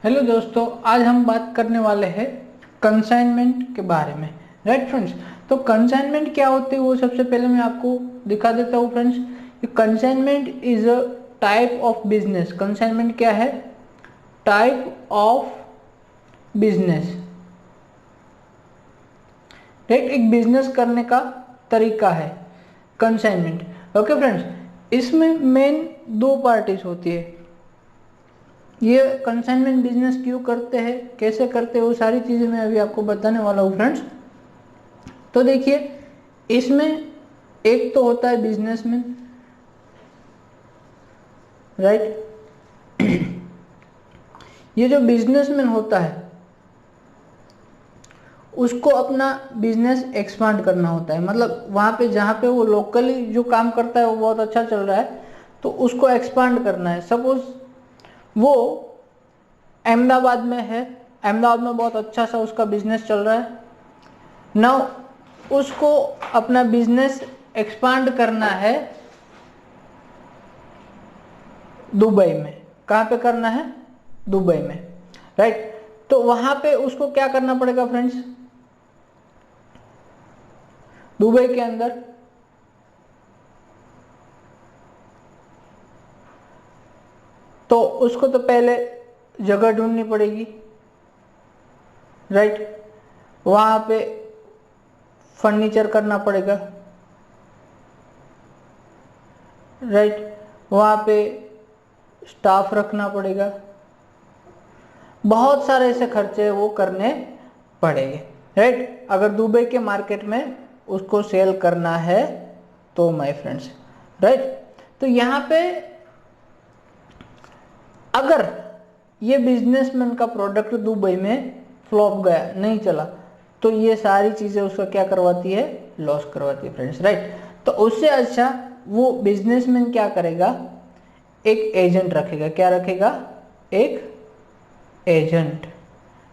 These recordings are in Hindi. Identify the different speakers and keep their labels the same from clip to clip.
Speaker 1: हेलो दोस्तों, आज हम बात करने वाले हैं कंसाइनमेंट के बारे में। राइट फ्रेंड्स, तो कंसाइनमेंट क्या होते हैं वो सबसे पहले मैं आपको दिखा देता हूँ friends. Consignment is a type of business. Consignment क्या है? Type of business. राइट, एक बिजनेस करने का तरीका है कंसाइनमेंट। ओके फ्रेंड्स, इसमें मेन दो पार्टीज होती है। ये कंसाइनमेंट बिजनेस क्यों करते हैं, कैसे करते हैं, वो सारी चीज़ें मैं अभी आपको बताने वाला हूँ फ्रेंड्स। तो देखिए, इसमें एक तो होता है बिजनेसमैन। राइट, ये जो बिजनेसमैन होता है उसको अपना बिजनेस एक्सपांड करना होता है। मतलब वहाँ पे जहाँ पे वो लोकली जो काम करता है वो बहुत अच्छा चल रहा है, तो उसको एक्सपांड करना है। सपोज वो अहमदाबाद में है, अहमदाबाद में बहुत अच्छा सा उसका बिजनेस चल रहा है। नाउ उसको अपना बिजनेस एक्सपांड करना है दुबई में। कहाँ पे करना है? दुबई में। राइट, तो वहां पे उसको क्या करना पड़ेगा फ्रेंड्स? दुबई के अंदर तो उसको तो पहले जगह ढूंढनी पड़ेगी। राइट, वहां पे फर्नीचर करना पड़ेगा। राइट, वहां पे स्टाफ रखना पड़ेगा। बहुत सारे ऐसे खर्चे वो करने पड़ेंगे। राइट, अगर दुबई के मार्केट में उसको सेल करना है तो माय फ्रेंड्स। राइट, तो यहाँ पे अगर ये बिजनेसमैन का प्रोडक्ट दुबई में फ्लॉप गया, नहीं चला, तो ये सारी चीजें उसका क्या करवाती है? लॉस करवाती है फ्रेंड्स। राइट, तो उससे अच्छा वो बिजनेसमैन क्या करेगा? एक एजेंट रखेगा। क्या रखेगा? एक एजेंट।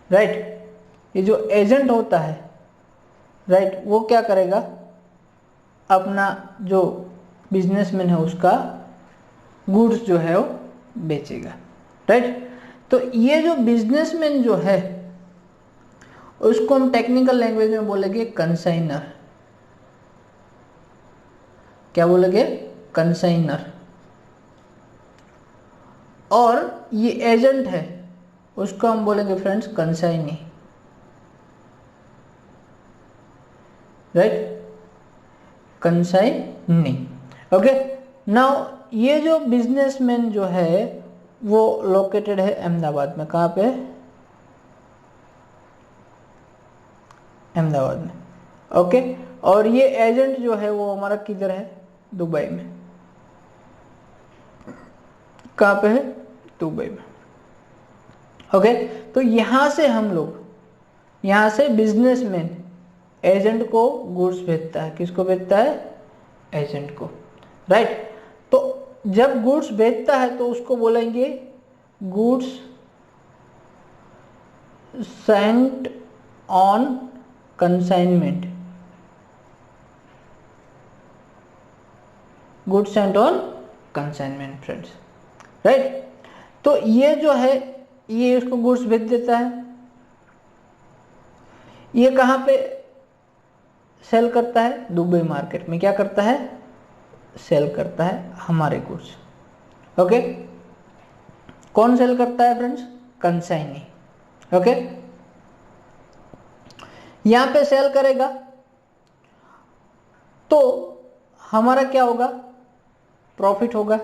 Speaker 1: राइट, ये जो एजेंट होता है, राइट, वो क्या करेगा? अपना जो बिजनेसमैन है उसका गुड्स जो है वो बेचेगा। राइट, तो ये जो बिजनेसमैन जो है उसको हम टेक्निकल लैंग्वेज में बोलेंगे कंसाइनर। क्या बोलेंगे? कंसाइनर। और ये एजेंट है उसको हम बोलेंगे friends consignee. Right, consignee. Okay, now ये जो बिजनेसमैन जो है वो लोकेटेड है अहमदाबाद में। कहाँ पे? अहमदाबाद में। ओके, और ये एजेंट जो है वो हमारा किधर है? दुबई में। कहाँ पे है? दुबई में। ओके, तो यहां से हम लोग, यहां से बिजनेसमैन एजेंट को गुड्स भेजता है। किसको भेजता है? एजेंट को। राइट, तो जब गुड्स भेजता है तो उसको बोलेंगे goods Saint on consignment. Goods Saint on consignment friends. Right, तो ये जो है ये इसको गुड्स भेज देता है। ये कहां पे सेल करता है? दुबई मार्केट में। क्या करता है? सेल करता है हमारे गुड्स। ओके, कौन सेल करता है फ्रेंड्स? कंसाइनी। ओके, यहां पे सेल करेगा तो हमारा क्या होगा? प्रॉफिट होगा।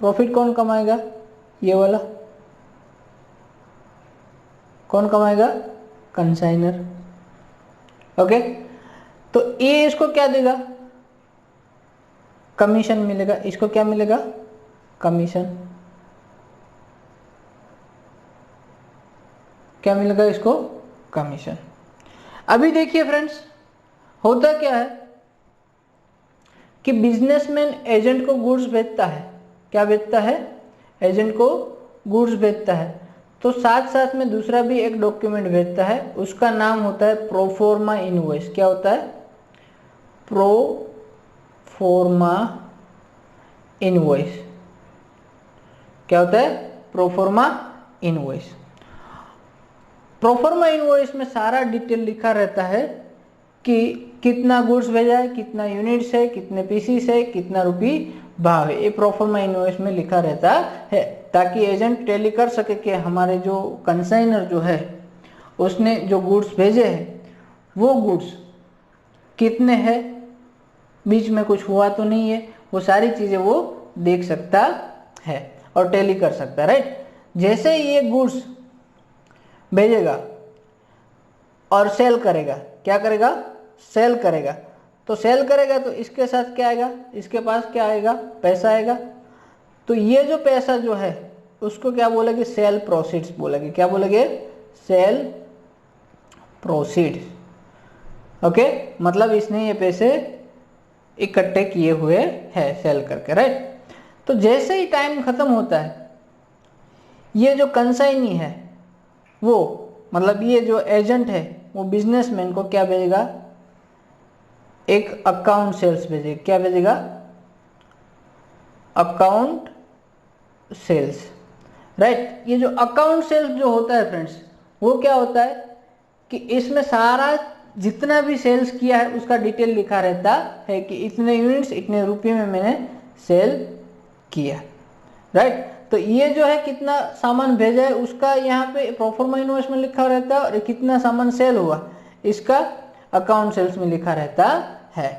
Speaker 1: प्रॉफिट कौन कमाएगा? ये वाला। कौन कमाएगा? कंसाइनर। ओके, तो ये इसको क्या देगा? कमीशन मिलेगा। इसको क्या मिलेगा? कमीशन। क्या मिलेगा इसको? कमीशन। अभी देखिए फ्रेंड्स, होता क्या है कि बिजनेसमैन एजेंट को गुड्स भेजता है। क्या भेजता है? एजेंट को गुड्स भेजता है। तो साथ साथ में दूसरा भी एक डॉक्यूमेंट भेजता है, उसका नाम होता है प्रोफोर्मा इनवॉइस। क्या होता है? Proforma invoice. क्या होता है? Proforma invoice. प्रोफार्मा इनवॉइस में सारा डिटेल लिखा रहता है कि कितना गुड्स भेजा है, कितना यूनिट्स है, कितने पीसीस है, कितना रुपी भाव है, ये प्रोफार्मा इनवॉइस में लिखा रहता है, ताकि एजेंट टैली कर सके कि हमारे जो कंसाइनर जो है उसने जो गुड्स भेजे हैं वो गुड्स कितने हैं, बीच में कुछ हुआ तो नहीं है, वो सारी चीजें वो देख सकता है और टैली कर सकता है, राइट। जैसे ही ये गुड्स भेजेगा और सेल करेगा, क्या करेगा, सेल करेगा, तो सेल करेगा तो इसके साथ क्या आएगा, इसके पास क्या आएगा, पैसा आएगा। तो ये जो पैसा जो है उसको क्या बोलेंगे, सेल प्रोसीड्स बोलेंगे। क्या बोलेंगे, सेल प्रोसीड्स। ओके, मतलब इसने ये पैसे इकट्ठे किए हुए हैं सेल करके, राइट। तो जैसे ही टाइम खत्म होता है, ये जो कंसाइनी है वो, मतलब ये जो एजेंट है वो बिजनेसमैन को क्या भेजेगा, एक अकाउंट सेल्स भेजेगा। क्या भेजेगा, अकाउंट सेल्स, राइट। ये जो अकाउंट सेल्स जो होता है फ्रेंड्स, वो क्या होता है कि इसमें सारा जितना भी सेल्स किया है उसका डिटेल लिखा रहता है कि इतने यूनिट्स इतने रुपये में मैंने सेल किया, राइट। तो ये जो है कितना सामान भेजा है उसका यहाँ पे प्रोफार्मा इनवॉइस में लिखा रहता है, और कितना सामान सेल हुआ इसका अकाउंट सेल्स में लिखा रहता है,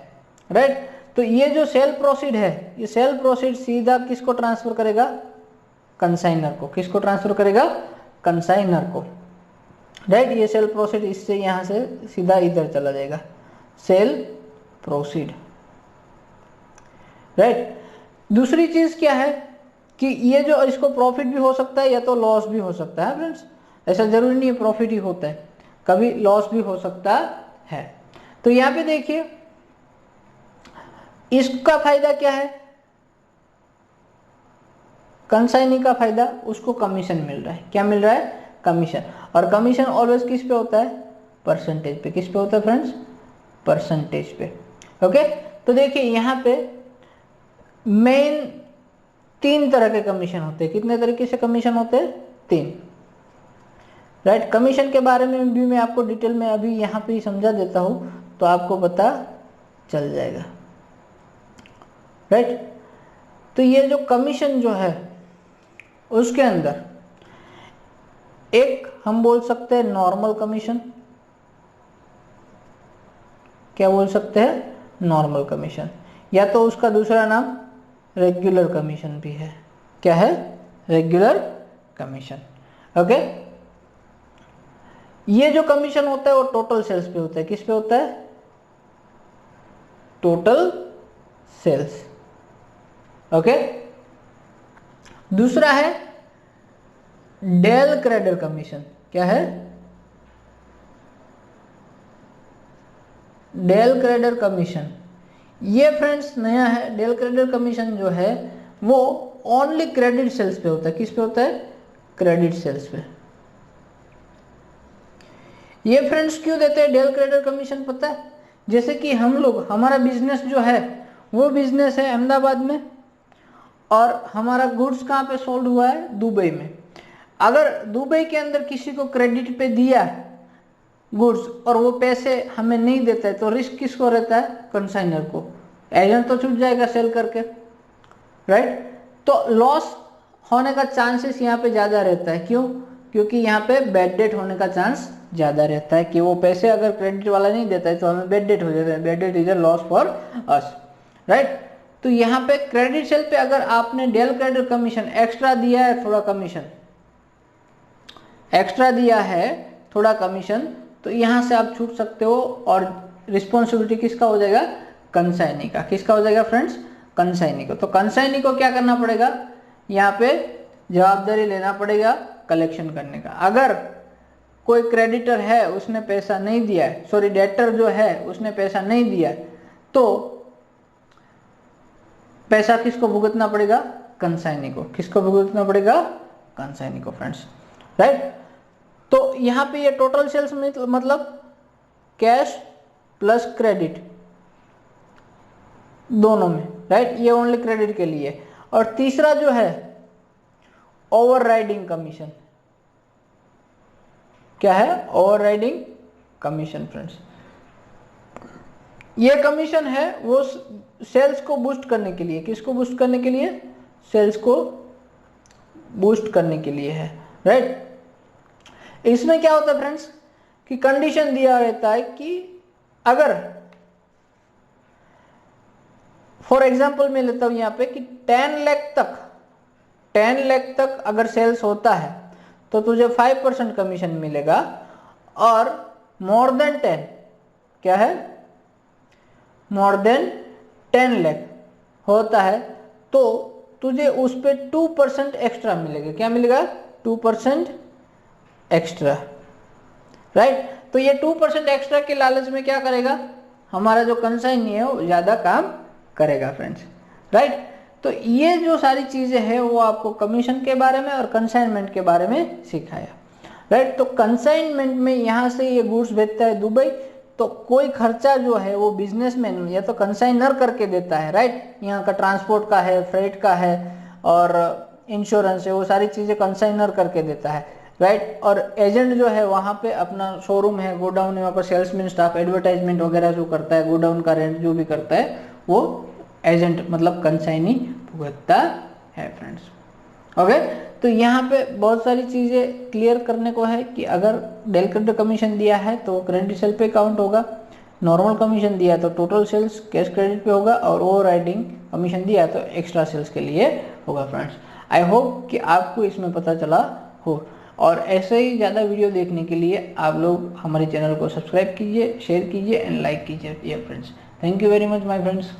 Speaker 1: राइट। तो ये जो सेल प्रोसीड है, ये सेल प्रोसीड सीधा किसको ट्रांसफर करेगा, कंसाइनर को। किसको ट्रांसफर करेगा, कंसाइनर को, राइट। ये सेल प्रोसीड इससे यहाँ से सीधा इधर चला जाएगा, सेल प्रोसीड, राइट। दूसरी चीज क्या है कि ये जो इसको प्रॉफिट भी हो सकता है या तो लॉस भी हो सकता है फ्रेंड्स, ऐसा जरूरी नहीं है प्रॉफिट ही होता है, कभी लॉस भी हो सकता है। तो यहाँ पे देखिए इसका फायदा क्या है, कंसाइनी का फायदा, उसको कमीशन मिल रहा है। क्या मिल रहा है, कमीशन। और कमीशन ऑलवेज किस पे होता है, परसेंटेज पे। किस पे होता है फ्रेंड्स, परसेंटेज पे। ओके, तो देखिए यहाँ पे मेन 3 तरह के कमीशन होते हैं। कितने तरीके से कमीशन होते हैं, 3, राइट। कमीशन के बारे में भी मैं आपको डिटेल में अभी यहाँ पे ही समझा देता हूँ तो आपको पता चल जाएगा, राइट। तो ये जो कमीशन जो है उसके अंदर एक हम बोल सकते हैं नॉर्मल कमीशन। क्या बोल सकते हैं, नॉर्मल कमीशन, या तो उसका दूसरा नाम रेगुलर कमीशन भी है। क्या है, रेगुलर कमीशन। ओके, ये जो कमीशन होता है वो टोटल सेल्स पे होता है। किस पे होता है, टोटल सेल्स। ओके, दूसरा है डेल क्रेडिट कमीशन। क्या है, डेल क्रेडिट कमीशन। ये फ्रेंड्स नया है। डेल क्रेडिट कमीशन जो है वो ओनली क्रेडिट सेल्स पे होता है। किस पे होता है, क्रेडिट सेल्स पे। ये फ्रेंड्स क्यों देते हैं डेल क्रेडिट कमीशन, पता है, जैसे कि हम लोग, हमारा बिजनेस जो है वो बिजनेस है अहमदाबाद में, और हमारा गुड्स कहाँ पे सोल्ड हुआ है, दुबई में। अगर दुबई के अंदर किसी को क्रेडिट पे दिया गुड्स और वो पैसे हमें नहीं देता है तो रिस्क किसको रहता है, कंसाइनर को। एजेंट तो छूट जाएगा सेल करके, राइट। तो लॉस होने का चांसेस यहाँ पे ज़्यादा रहता है। क्यों, क्योंकि यहाँ पे बैड डेट होने का चांस ज़्यादा रहता है कि वो पैसे अगर क्रेडिट वाला नहीं देता है तो हमें बैड डेट हो जाता है। Bad debt is a loss for us, right. तो यहाँ पे क्रेडिट सेल पे अगर आपने डेल क्रेडिट कमीशन एक्स्ट्रा दिया है, थोड़ा कमीशन एक्स्ट्रा दिया है, थोड़ा कमीशन, तो यहाँ से आप छूट सकते हो। और रिस्पॉन्सिबिलिटी किसका हो जाएगा, कंसाइनी का। किसका हो जाएगा फ्रेंड्स, कंसाइनी को। तो कंसाइनी को क्या करना पड़ेगा, यहाँ पे जवाबदारी लेना पड़ेगा कलेक्शन करने का। अगर कोई क्रेडिटर है उसने पैसा नहीं दिया है, सॉरी डेटर जो है उसने पैसा नहीं दिया, तो पैसा किसको भुगतना पड़ेगा, कंसाइनी को। किसको भुगतना पड़ेगा, कंसाइनी को फ्रेंड्स, राइट। तो यहाँ पे ये टोटल सेल्स में मतलब कैश प्लस क्रेडिट दोनों में, राइट। ये ओनली क्रेडिट के लिए। और तीसरा जो है ओवरराइडिंग कमीशन। क्या है, ओवरराइडिंग कमीशन फ्रेंड्स। ये कमीशन है वो सेल्स को बूस्ट करने के लिए, किसको बूस्ट करने के लिए, सेल्स को बूस्ट करने के लिए है, राइट। इसमें क्या होता है फ्रेंड्स कि कंडीशन दिया रहता है कि अगर फॉर एग्जांपल मैं लेता हूं यहां पे कि 10 लाख तक अगर सेल्स होता है तो तुझे 5% कमीशन मिलेगा, और मोर देन 10, क्या है, मोर देन 10 लाख होता है तो तुझे उस पे 2% एक्स्ट्रा मिलेगा। क्या मिलेगा, 2% एक्स्ट्रा, राइट। तो ये 2% एक्स्ट्रा के लालच में क्या करेगा, हमारा जो कंसाइनी है वो ज्यादा काम करेगा फ्रेंड्स, राइट। तो ये जो सारी चीजें हैं वो आपको कमीशन के बारे में और कंसाइनमेंट के बारे में सिखाया, राइट। तो कंसाइनमेंट में यहाँ से ये गुड्स भेजता है दुबई, तो कोई खर्चा जो है वो बिजनेसमैन या तो कंसाइनर करके देता है, राइट। यहाँ का ट्रांसपोर्ट का है, फ्रेट का है और इंश्योरेंस है, वो सारी चीजें कंसाइनर करके देता है, राइट। और एजेंट जो है वहाँ पे अपना शोरूम है, गोडाउन है, वहाँ पर सेल्समैन स्टाफ एडवर्टाइजमेंट वगैरह जो करता है, गोडाउन का रेंट जो भी करता है वो एजेंट मतलब कंसाइनी भुगतता है फ्रेंड्स। ओके, तो यहाँ पे बहुत सारी चीजें क्लियर करने को है कि अगर डेल क्रेडिट कमीशन दिया है तो क्रेडिट सेल पे काउंट होगा, नॉर्मल कमीशन दिया तो टोटल सेल्स कैश क्रेडिट पे होगा, और ओवरराइडिंग कमीशन दिया तो एक्स्ट्रा सेल्स के लिए होगा फ्रेंड्स। आई होप कि आपको इसमें पता चला हो, और ऐसे ही ज़्यादा वीडियो देखने के लिए आप लोग हमारे चैनल को सब्सक्राइब कीजिए, शेयर कीजिए एंड लाइक कीजिए friends. Thank you very much my friends.